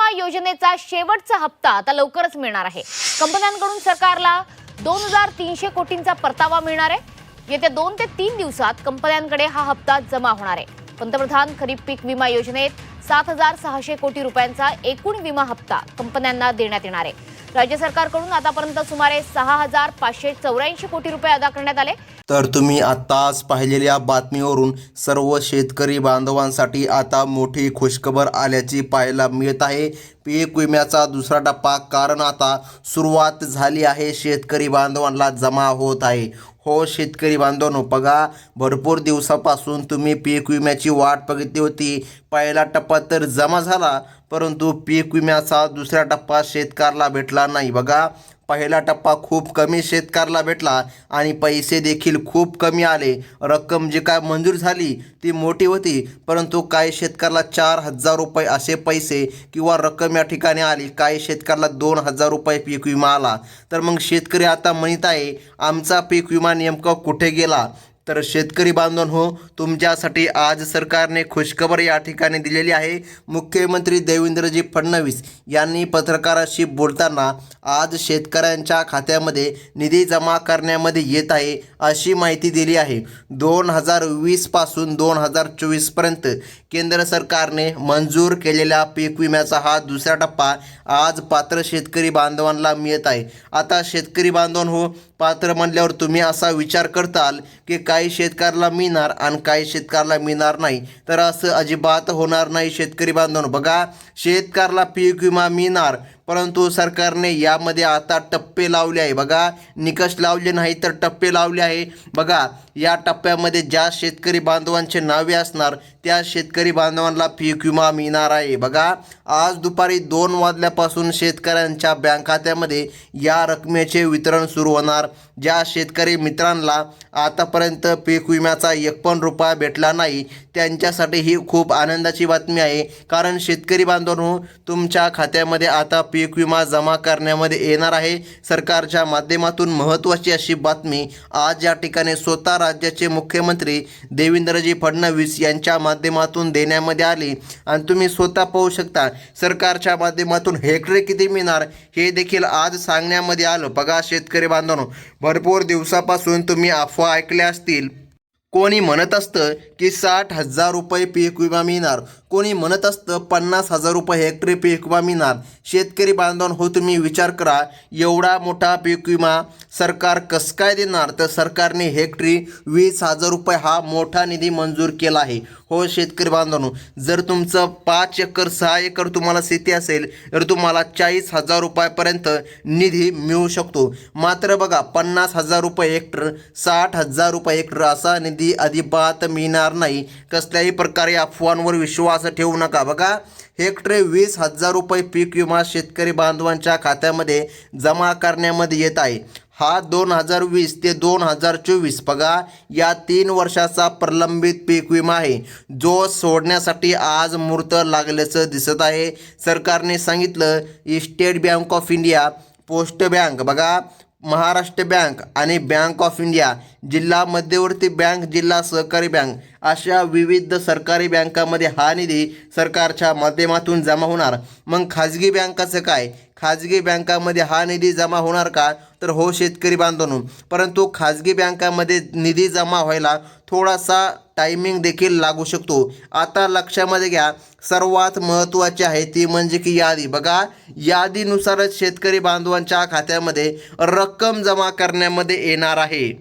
विमा योजनेचा शेवटचा हप्ता आता लवकरच मिळणार आहे। कंपन्यांकडून सरकारला 2300 कोटींचा परतावा मिळणार आहे। येत्या 2 ते 3 दिवसात कंपन्यांकडे हा हप्ता जमा होणार आहे। पंतप्रधान खरीप पीक विमा योजनेत 7600 कोटी रुपयांचा एकूण विमा हप्ता कंपन्यांना देण्यात येणार आहे। राज्य सरकारकडून आतापर्यंत सुमारे 6584 कोटी रुपये अदा करण्यात आले। तर तुम्ही आताच पाहिलेल्या बातमीवरून सर्व शेतकरी बांधवांसाठी आता मोठी खुशखबर आल्याची पाहायला मिळत आहे। पीक विम्याचा दुसरा टप्पा कारण आता सुरुवात झाली आहे, शेतकरी बांधवांना जमा होत आहे। हो शेतकरी बांधवांनो, बघा भरपूर दिवसापासून तुम्ही पीक विम्याची वाट बघितली होती। पहिला टप्पा तर जमा झाला, परंतु पीक विम्याचा दुसरा टप्पा शेतकऱ्याला भेटला नाही। बघा पहिला टप्पा खूप कमी शेतकऱ्याला भेटला आणि पैसे देखील खूप कमी आले। रक्कम जी काय मंजूर झाली ती मोठी होती, परंतु काही शेतकऱ्याला 4000 रुपये असे पैसे किंवा रक्कम या ठिकाणी आली। काही शेतकऱ्याला 2000 रुपये पीक विमा आला। तर मग शेतकरी आता म्हणत आहे आमचा पीक विमा नेमका कुठे गेला? तर शेतकरी बांधवांनो, तुमच्यासाठी आज सरकारने खुशखबर या ठिकाणी दिलेली आहे। मुख्यमंत्री देवेंद्रजी फडणवीस यांनी पत्रकारांशी बोलताना आज शेतकऱ्यांच्या खात्यामध्ये निधी जमा करण्यामध्ये येत आहे अशी माहिती दिली आहे। 2020 पासून 2024 पर्यंत केंद्र सरकारने मंजूर केलेल्या पीक विम्याचा हा दुसरा टप्पा आज पात्र शेतकरी बांधवांना मिळत आहे। आता शेतकरी बांधवांनो, पात्र म्हणल्यावर तुम्ही असा विचार करताल की काही शेतकऱ्याला मिळणार आणि काही शेतकऱ्याला मिळणार नाही, तर असं अजिबात होणार नाही शेतकरी बांधवांनो। बघा शेतकऱ्याला पीक विमा मिळणार, परंतु सरकारने यामध्ये आता टप्पे लावले आहे। बघा निकष लावले नाही तर टप्पे लावले आहे। बघा या टप्प्यामध्ये ज्या शेतकरी बांधवांचे नावे असणार त्या शेतकरी बांधवांना पीक विमा मिळणार आहे। बघा आज दुपारी 2 वाजल्यापासून शेतकऱ्यांच्या बँक खात्यामध्ये या रकमेचे वितरण सुरू होणार। ज्या शेतकरी मित्रांना आतापर्यंत पीक विम्याचा 1 पण रुपया भेटला नाही त्यांच्यासाठी ही खूप आनंदाची बातमी आहे, कारण शेतकरी बांधवांनो तुमच्या खात्यामध्ये आता पीक विमा जमा करण्यामध्ये येणार आहे। सरकारच्या माध्यमातून महत्त्वाची अशी बातमी आज या ठिकाणी स्वतः राज्याचे मुख्यमंत्री देवेंद्रजी फडणवीस यांच्या माध्यमातून देण्यामध्ये आली आणि तुम्ही स्वतः पाहू शकता सरकारच्या माध्यमातून हेक्टरी किती मिळणार हे देखील आज सांगण्यामध्ये आलं। बघा शेतकरी बांधवांनो, भरपूर दिवसापासून तुम्ही अफवा ऐकल्या असतील। कोणी म्हणत असतं की 60,000 रुपये पीक विमा मिळणार, कोणी म्हणत असतं 50,000 रुपये हेक्टरी पीक विमा मिळणार। शेतकरी बांधवांनो हो तुम्ही विचार करा, एवढा मोठा पीक विमा सरकार कसं काय देणार? तर सरकारने हेक्टरी 20,000 रुपये हा मोठा निधी मंजूर केला आहे। हो शेतकरी बांधवांनो, जर तुमचं 5 एकर 6 एकर तुम्हाला शेती असेल तर तुम्हाला 40,000 रुपयापर्यंत निधी मिळू शकतो। मात्र बघा 50,000 रुपये हेक्टर, 60,000 रुपये हेक्टर असा निधी अजिबात मिळणार नाही। कसल्याही प्रकारे अफवांवर विश्वास ठेवू नका। बघा हेक्टरी 20,000 रुपये पीक विमा शेतकरी बांधवांच्या खात्यामध्ये जमा करण्यामध्ये येत आहे। हा 2020 ते 2024 बघा या 3 वर्षाचा प्रलंबित पीक विमा आहे, जो सोडण्यासाठी आज मुहूर्त लागल्याचं दिसत आहे। सरकारने सांगितलं state bank of India, post bank, बघा महाराष्ट्र बँक आणि बँक ऑफ इंडिया, जिल्हा मध्यवर्ती बँक, जिल्हा सहकारी बँक अशा विविध सरकारी बँकामध्ये हा निधी सरकारच्या माध्यमातून जमा होणार। मग खाजगी बँकाचं काय? खाजगी बँकामध्ये हा निधी जमा होणार का? तर हो शेतकरी बांधवांनो, परंतु खाजगी बँकामध्ये निधी जमा व्हायला थोडासा टायमिंग देखील लागू शकतो। आता लक्षामध्ये घ्या, सर्वात महत्त्वाची आहे ती म्हणजे की यादी। बघा यादीनुसारच शेतकरी बांधवांच्या खात्यामध्ये रक्कम जमा करण्यामध्ये येणार आहे।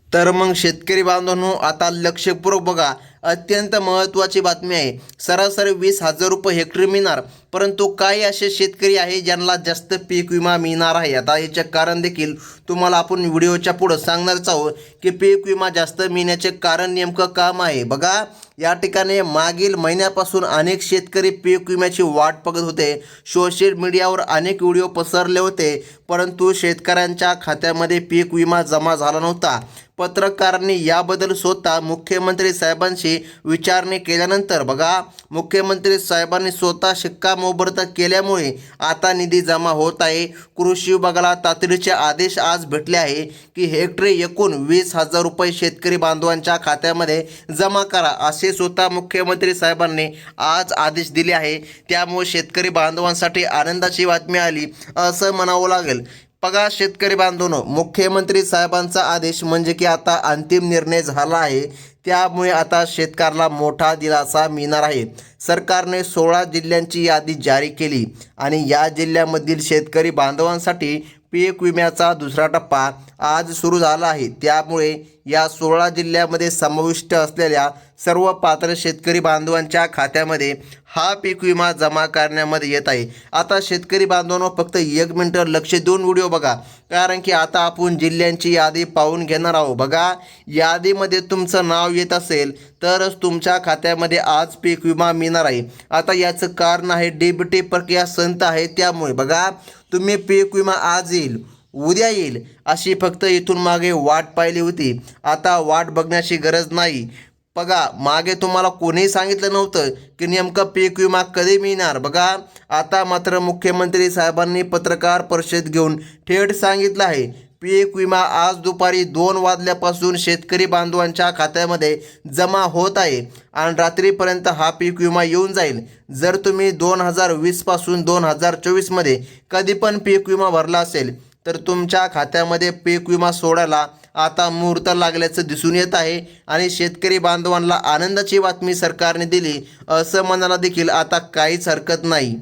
तर मग शेतकरी बांधवांनो आता लक्षपूर्वक बघा, अत्यंत महत्त्वाची बातमी आहे। सरासरी 20,000 रुपये हेक्टरी मिळणार, परंतु काही असे शेतकरी आहे ज्यांना जास्त पीक विमा मिळणार आहे। आता याचे कारण देखील तुम्हाला आपण व्हिडिओच्या पुढे सांगणारच आहोत की पीक विमा जास्त मिळण्याचे कारण नेमकं काम आहे। बघा या ठिकाणी मागील महिन्यापासून अनेक शेतकरी पीक विम्याची वाट बघत होते। सोशल मीडियावर अनेक व्हिडिओ पसरले होते, परंतु शेतकऱ्यांच्या खात्यामध्ये पीक विमा जमा झाला नव्हता। पत्रकारांनी याबद्दल स्वतः मुख्यमंत्री साहेबांशी विचारणे केल्यानंतर बघा मुख्यमंत्री साहेबांनी स्वतः शिक्कामोर्तब केल्यामुळे आता निधी जमा होत आहे. कृषी विभागाला तातडीचे आदेश आज भेटले आहे की हेक्टरी एकूण 20,000 रुपये शेतकरी बांधवांच्या खात्यामध्ये जमा करा असे स्वतः मुख्यमंत्री साहेबांनी आज आदेश दिले आहे. त्यामुळे शेतकरी बांधवांसाठी आनंदाची बातमी आली असं म्हणावं लागेल. बघा शेतकरी बांधवांनो, मुख्यमंत्री साहेबांचा आदेश म्हणजे की आता अंतिम निर्णय झाला आहे. त्यामुळे आता शेतकऱ्याला मोठा दिलासा मिळणार आहे. सरकारने 16 जिल्ह्यांची यादी जारी केली आणि या जिल्ह्यामधील शेतकरी बांधवांसाठी पीक विम्याचा दुसरा टप्पा आज सुरू झाला आहे. त्यामुळे या 16 जिल्ह्यामध्ये समाविष्ट असलेल्या सर्व पात्र शेतकरी बांधवांच्या खात्यामध्ये हा पीक विमा जमा करण्यामध्ये येत आहे. आता शेतकरी बांधवांनो फक्त 1 मिनिट लक्ष देऊन व्हिडिओ बघा, कारण की आता आपण जिल्ह्यांची यादी पाहून घेणार आहोत. बघा यादीमध्ये तुमचं नाव येत असेल तरच तुमच्या खात्यामध्ये आज पीक विमा मिळणार आहे. आता याचं कारण आहे डीबीटी प्रक्रिया संत आहे. त्यामुळे बघा तुम्ही पीक विमा आज येईल उद्या येईल अशी फक्त इथून मागे वाट पाहिली होती. आता वाट बघण्याची गरज नाही. बघा मागे तुम्हाला कोणीही सांगितलं नव्हतं की नेमकं पीक विमा कधी मिळणार. बघा आता मात्र मुख्यमंत्री साहेबांनी पत्रकार परिषद घेऊन थेट सांगितलं आहे पीक विमा आज दुपारी 2 वाजल्यापासून शेतकरी बांधवांच्या खात्यामध्ये जमा होत आहे आणि रात्रीपर्यंत हा पीक विमा येऊन जाईल. जर तुम्ही 2020 पासून 2024 मध्ये कधी पण पीक विमा भरला असेल तर तुमच्या खात्यामध्ये पीक विमा सोडायला आता मुहूर्त लागल्याचं दिसून येत आहे आणि शेतकरी बांधवांना आनंदाची बातमी सरकारने दिली असं म्हणायला देखील आता काहीच हरकत नाही.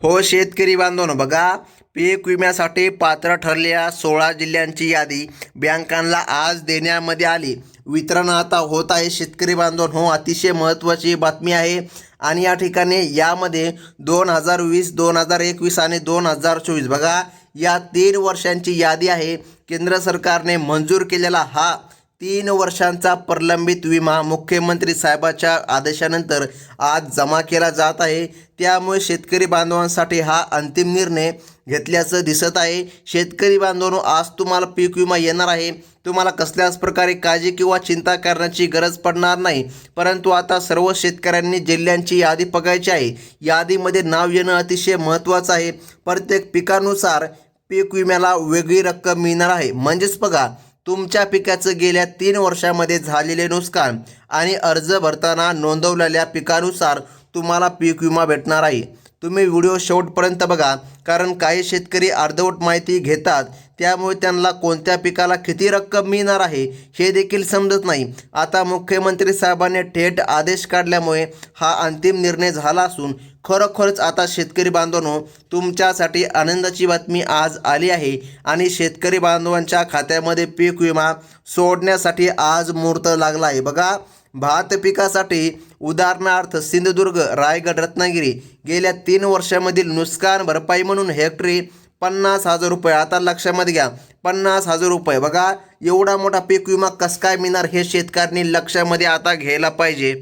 हो शेतकरी बांधवांनो, बघा पीक विम्यासाठी पात्र ठरलेल्या 16 जिल्ह्यांची यादी बँकांना आज देण्यामध्ये आली. वितरण आता होत आहे. शेतकरी बांधवांनो, अतिशय महत्त्वाची बातमी आहे आणि या ठिकाणी यामध्ये 2020, 2021 आणि 2024 बघा या 3 वर्षांची यादी आहे. केंद्र सरकारने मंजूर केलेला हा 3 वर्षांचा प्रलंबित विमा मुख्यमंत्री साहेबाच्या आदेशानंतर आज जमा केला जात आहे. त्यामुळे शेतकरी बांधवांसाठी हा अंतिम निर्णय घेतल्याचं दिसत आहे. शेतकरी बांधवांनो, आज तुम्हाला पीक विमा येणार आहे. तुम्हाला कसल्याच प्रकारे काळजी किंवा चिंता करण्याची गरज पडणार नाही. परंतु आता सर्व शेतकऱ्यांनी जिल्ह्यांची यादी बघायची आहे. यादीमध्ये नाव येणं अतिशय महत्त्वाचं आहे. प्रत्येक पिकानुसार पीक विम्याला वेगळी रक्कम मिळणार आहे. म्हणजेच बघा तुमच्या पिकाचं गेल्या 3 वर्षामध्ये झालेले नुकसान आणि अर्ज भरताना नोंदवलेल्या पिकानुसार तुम्हाला पीक विमा भेटणार आहे. तुम्ही व्हिडिओ शेवटपर्यंत बघा, कारण काही शेतकरी अर्धवट माहिती घेतात. त्यामुळे त्यांना कोणत्या पिकाला किती रक्कम मिळणार आहे हे देखील समजत नाही. आता मुख्यमंत्री साहेबांनी थेट आदेश काढल्यामुळे हा अंतिम निर्णय झाला असून खरोखरच आता शेतकरी बांधवांनो तुमच्यासाठी आनंदाची बातमी आज आली आहे आणि शेतकरी बांधवांच्या खात्यामध्ये पीक विमा सोडण्यासाठी आज मुहूर्त लागला आहे. बघा भात पिकासाठी उदाहरणार्थ सिंधुदुर्ग, रायगड, रत्नागिरी गेल्या 3 वर्षामधील नुकसान भरपाई म्हणून हेक्टरी 50,000 रुपये. आता लक्षामध्ये घ्या 50,000 रुपये. बघा एवढा मोठा पीक विमा कसं काय मिळणार हे शेतकऱ्यांनी लक्षामध्ये आता घ्यायला पाहिजे.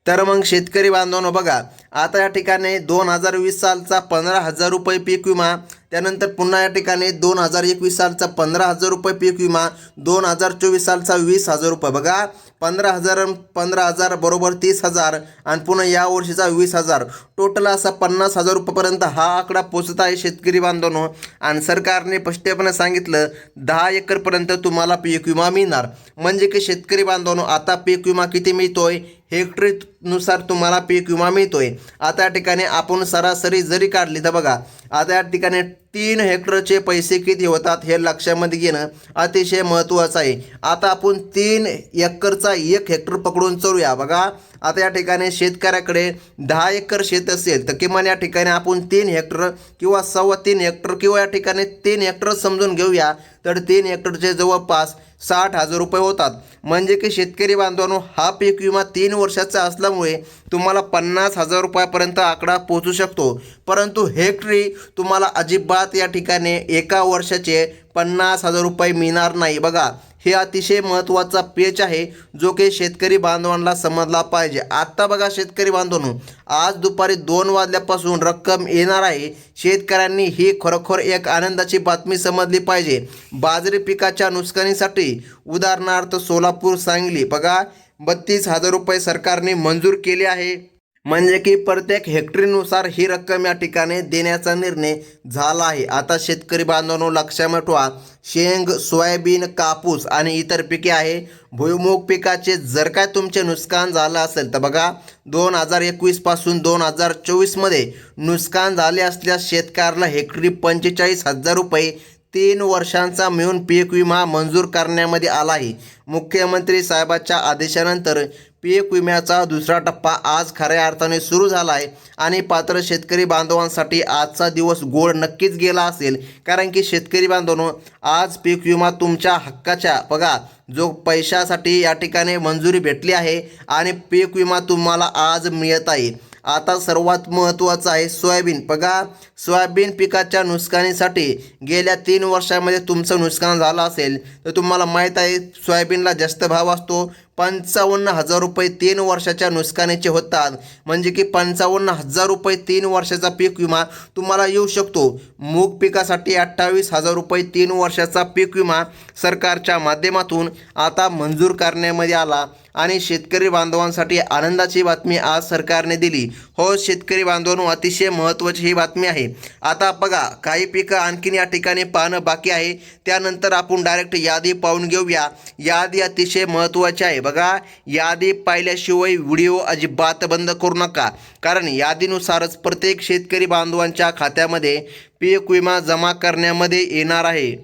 तर मग शेतकरी बांधवांनो, बघा आता या ठिकाणी 2020 सालचा 15,000 रुपये पीक विमा, त्यानंतर पुन्हा या ठिकाणी 2021 सालचा 15,000 रुपये पीक विमा, 2024 सालचा 20,000 रुपये. बघा 15,000 बरोबर 30,000 आणि पुन्हा या वर्षीचा 20,000, टोटल असा 50,000 रुपयेपर्यंत हा आकडा पोचत आहे शेतकरी बांधवांनो. आणि सरकारने स्पष्टपणे सांगितलं 10 एकरपर्यंत तुम्हाला पीक विमा मिळणार. म्हणजे की शेतकरी बांधवांनो आता पीक विमा किती मिळतोय, हेक्टरीनुसार तुम्हाला पीक विमा मिळतोय. आता या ठिकाणी आपण सरासरी जरी काढली तर बघा आता या ठिकाणी 3 हेक्टरचे पैसे किती होतात हे लक्षामध्ये घेणं अतिशय महत्त्वाचं आहे. आता आपण 3 एकरचा 1 हेक्टर पकडून चलूया. बघा आता या ठिकाणी शेतकऱ्याकडे 10 एकर शेत असेल तर किमान या ठिकाणी आपण 3 हेक्टर किंवा 3.25 हेक्टर किंवा या ठिकाणी 3 हेक्टर समजून घेऊया तर 3 हेक्टरचे जवळपास 60,000 रुपये होतात. म्हणजे की शेतकरी बांधवांनो हा पीक विमा 3 वर्षाचा असल्यामुळे तुम्हाला 50,000 रुपयापर्यंत आकडा पोहोचू शकतो. परंतु हेक्टरी तुम्हाला अजिबात मुळात या ठिकाणी एका वर्षाचे 50,000 रुपये मिळणार नाही. बघा, हे अतिशय महत्त्वाचा पेच आहे जो की शेतकरी बांधवांना समजला पाहिजे. आत्ता बघा शेतकरी बांधवांनो, आज दुपारी 2 वाजल्यापासून रक्कम येणार आहे. शेतकऱ्यांनी ही खरोखर एक आनंदाची बातमी समजली पाहिजे. बाजरी पिकाच्या नुकसानीसाठी उदाहरणार्थ सोलापूर, सांगली बघा 32,000 रुपये सरकारने मंजूर केले आहे. म्हणजे की प्रत्येक हेक्टरीनुसार ही रक्कम या ठिकाणी देण्याचा निर्णय झाला आहे. आता शेतकरी बांधवांनो लक्षात ठेवा, शेंग, सोयाबीन, कापूस आणि इतर पिके आहे. भुईमूग पिकाचे जर काय तुमचे नुकसान झालं असेल तर बघा 2021 पासून 2024 मध्ये नुकसान झाले असल्यास शेतकऱ्याला हेक्टरी 45,000 रुपये 3 वर्षांचा मिळून पीक विमा मंजूर करण्यामध्ये आला आहे. मुख्यमंत्री साहेबांच्या आदेशानंतर पीक विम्याचा दुसरा टप्पा आज खऱ्या अर्थाने सुरू झाला आहे आणि पात्र शेतकरी बांधवांसाठी आजचा दिवस गोड नक्कीच गेला असेल. कारण की शेतकरी बांधवांनो, आज पीक विमा तुमच्या हक्काच्या बघा जो पैशासाठी या ठिकाणी मंजुरी भेटली आहे आणि पीक विमा तुम्हाला आज मिळत आहे. आता सर्वात महत्त्वाचं आहे सोयाबीन. बघा, सोयाबीन पिकाच्या नुकसानीसाठी गेल्या 3 वर्षामध्ये तुमचं नुकसान झालं असेल तर तुम्हाला माहीत आहे सोयाबीनला जास्त भाव असतो. 55,000 रुपये 3 वर्षाच्या नुकसानीचे होतात. म्हणजे की 55,000 रुपये 3 वर्षाचा पीक विमा तुम्हाला येऊ शकतो. मूग पिकासाठी 28,000 रुपये 3 वर्षाचा पीक विमा सरकारच्या माध्यमातून आता मंजूर करण्यामध्ये आला आणि शेतकरी बांधवांसाठी आनंदाची बातमी आज सरकारने दिली. हो शेतकरी बांधवांनो, अतिशय महत्त्वाची ही बातमी आहे. आता बघा, काही पिकं आणखीन या ठिकाणी पाहणं बाकी आहे. त्यानंतर आपण डायरेक्ट यादी पाहून घेऊया. यादी अतिशय महत्त्वाची आहे. बघा, यादी पाहिल्याशिवाय व्हिडिओ अजिबात बंद करू नका, कारण यादीनुसारच प्रत्येक शेतकरी बांधवांच्या खात्यामध्ये पीक विमा जमा करण्यामध्ये येणार आहे.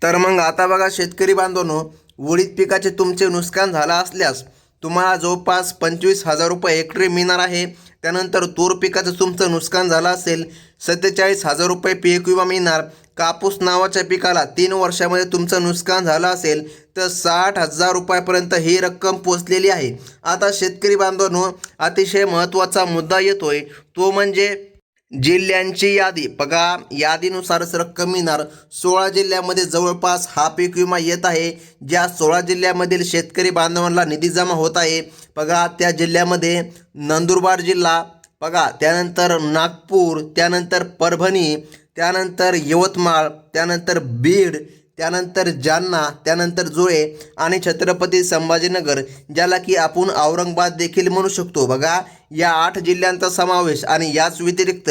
तर मग आता बघा शेतकरी बांधवांनो, उडीद पिकाचे तुमचे नुकसान झालं असल्यास तुम्हाला जवळपास 25,000 रुपये हेक्टरी मिळणार आहे. त्यानंतर तूर पिकाचं तुमचं नुकसान झालं असेल 47,000 रुपये पीक विमा मिळणार. कापूस नावाच्या पिकाला 3 वर्षामध्ये तुमचं नुकसान झालं असेल तर 60,000 रुपयापर्यंत ही रक्कम पोचलेली आहे. आता शेतकरी बांधवांनो, अतिशय महत्त्वाचा मुद्दा येतोय तो म्हणजे जिल्ह्यांची यादी. बघा, यादीनुसारच रक्कम मिळणार. 16 जिल्ह्यामध्ये जवळपास हा पीक विमा येत आहे. ज्या 16 जिल्ह्यामधील शेतकरी बांधवांना निधी जमा होत आहे बघा, त्या जिल्ह्यामध्ये नंदुरबार जिल्हा बघा, त्यानंतर नागपूर, त्यानंतर परभणी, त्यानंतर यवतमाळ, त्यानंतर बीड, त्यानंतर जालना, त्यानंतर जुळे आणि छत्रपती संभाजीनगर, ज्याला की आपण औरंगाबाद देखील म्हणू शकतो. बघा, या 8 जिल्ह्यांचा समावेश आणि याच व्यतिरिक्त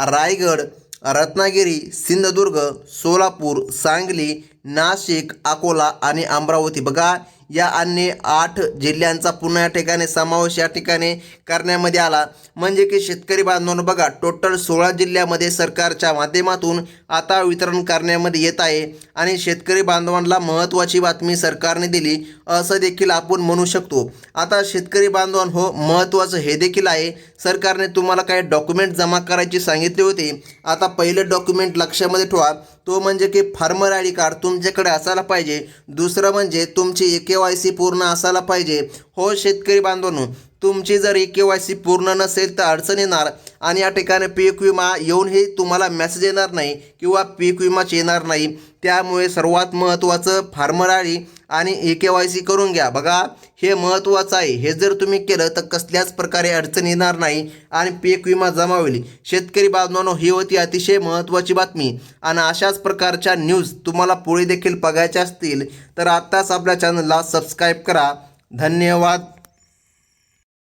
रायगड, रत्नागिरी, सिंधुदुर्ग, सोलापूर, सांगली, नाशिक, अकोला आणि अमरावती बघा, या अन्य 8 जिल्ह्यांचा पुन्हा या ठिकाणी समावेश या ठिकाणी करण्यामध्ये आला. म्हणजे की शेतकरी बांधवांनो बघा, टोटल 16 जिल्ह्यामध्ये सरकारच्या माध्यमातून आता वितरण करण्यामध्ये येत आहे आणि शेतकरी बांधवांना महत्त्वाची बातमी सरकारने दिली असं देखील आपण म्हणू शकतो. आता शेतकरी बांधवांनो, महत्त्वाचं हे देखील आहे, सरकारने तुम्हाला काही डॉक्युमेंट जमा करायची सांगितले होते. आता पहिलं डॉक्युमेंट लक्षामध्ये ठेवा, तो म्हणजे की फार्मर आय डी कार्ड तुमच्याकडे असायला पाहिजे. दुसरं म्हणजे तुमची KYC पूर्ण असायला पाहिजे. हो शेतकरी बांधवांनो, तुमची जर KYC पूर्ण नसेल तर अडचण येणार आणि या ठिकाणी पीक विमा येऊनही तुम्हाला मेसेज येणार नाही किंवा पीक विमाच येणार नाही. त्यामुळे सर्वात महत्त्वाचं फार्मर आय डी आणि KYC करून घ्या. बघा, हे महत्त्वाचं आहे. हे जर तुम्ही केलं तर कसल्याच प्रकारे अडचण येणार नाही आणि पीक विमा जमा होईल. शेतकरी बांधवांनो, ही होती अतिशय महत्त्वाची बातमी आणि अशाच प्रकारच्या न्यूज तुम्हाला पुढे देखील बघायच्या असतील तर आत्ताच आपल्या चॅनलला सबस्क्राईब करा. धन्यवाद.